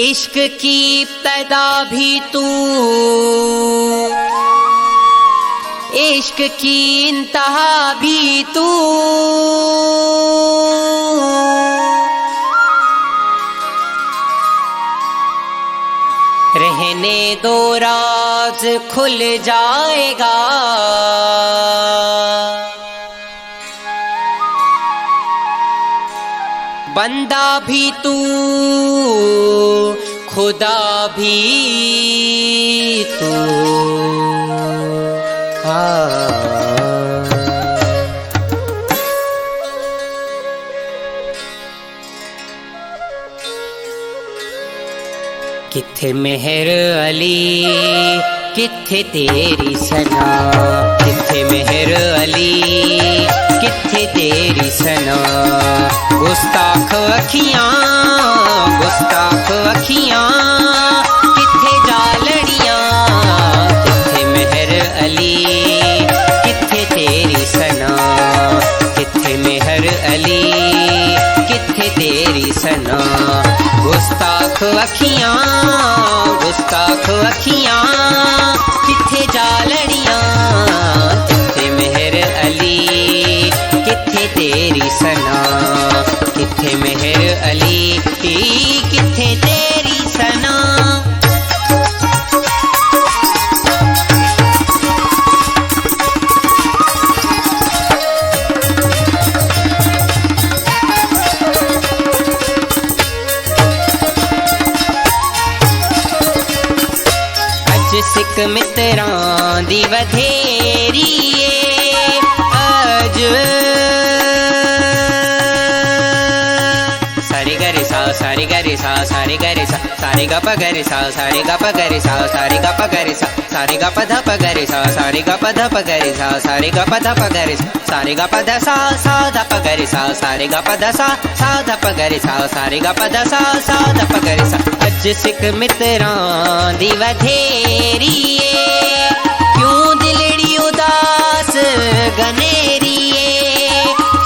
इश्क की इब्तिदा भी तू, इश्क की इंतहा भी तू, रहने दो राज खुल जाएगा। बंदा भी तू खुदा भी तू। किथे मेहर अली किथे तेरी सना, किथे मेहर अली किथे तेरी सना। गुस्ताख अखियां गुस्ताख अखियां किथे जालड़ियां, किथे मेहर अली किथे तेरी सना, किथे मेहर अली किथे तेरी सना। गुस्ताख अखियां गुस्ताख अखियां किथे जालड़ियां, किथे मेहर अली किथे तेरी सना, किथे मेहर अली किथे तेरी सना। सिक मित्रां दी वधेरी अज सारे गरे सा सारे गरे सा सारे गरे सा सारे ग प गरे सा सारे ग प गरे सा सारे ग प गरे सा सारे ग प ध प गरे सा सारे ग प ध प गरे सा सारे ग प ध प गरे सा सारे ग प ध सा ध प गरे सा सारे ग प ध सा ध प गरे सा सारे ग प ध सा ध प गरे सा। अज सिक मित्रां दी वधेरी क्यों दिलड़ी उदास गनेरी,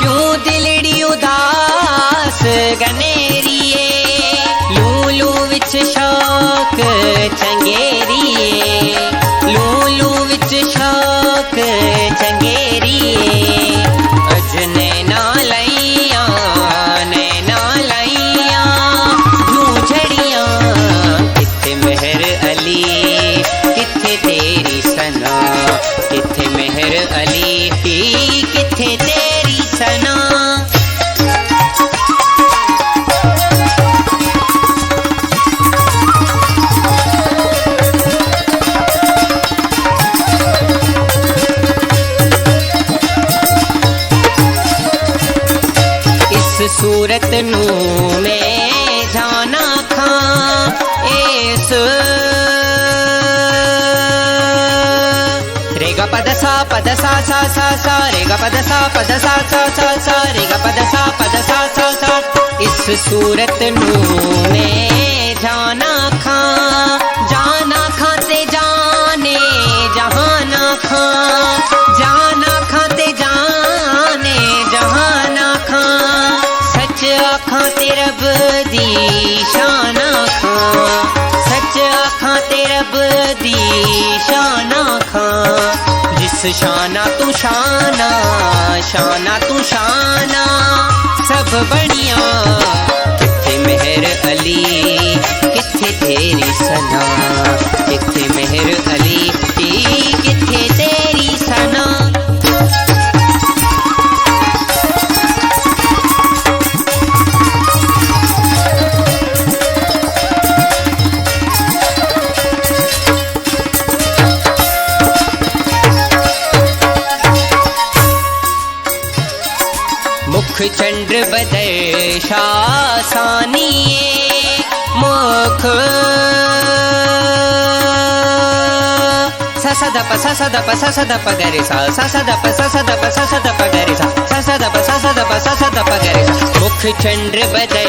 क्यों दिलड़ी उदास गनेरी। लूलू विच शौक चंगेरी, लूलू विच शौक चंगेरी। अज नैना लैया नैना लैया झूझड़ियां, किथे मेहर अली किथे तेरी सना, किथे मेहर अली किथे तेरी सना। सूरत नू मैं जाना खां इस रे ग पद सा सा सा रे ग पद सा सा रे ग पद सा सा। इस सूरत नू मैं जाना खां ते जाने जहाना खां, जाना खां ते जाने जहाना खां। सच आखां ते रब दी शान आखां, सच आखां ते रब दी शान आखां। जिस शाना तू शाना शाना तू शाना सब बनिया। किथे मेहर अली किथे तेरी सना, किथे मेहर अली किथे तेरी सना। मुख चंद्र बदर शासानिए मुख ससदप ससदप ससदप गरे सा ससदप ससदप ससदप गरे सा ससदप ससदप ससदप गरे सा। मुख चंद्र बदर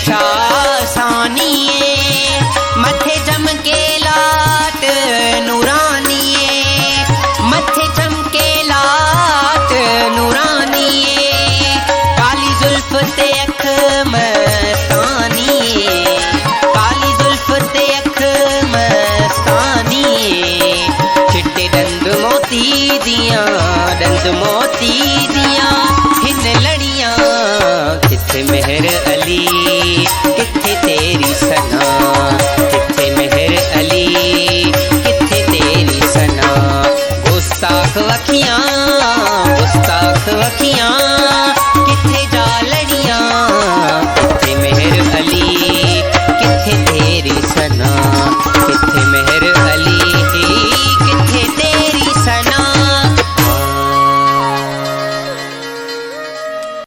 शासानिए मथे चमके लाट नूरानिए, मथे चमके लाट नूरानिए। काली जुल्फ ते अख मस्तानिए, काली जुल्फ मोती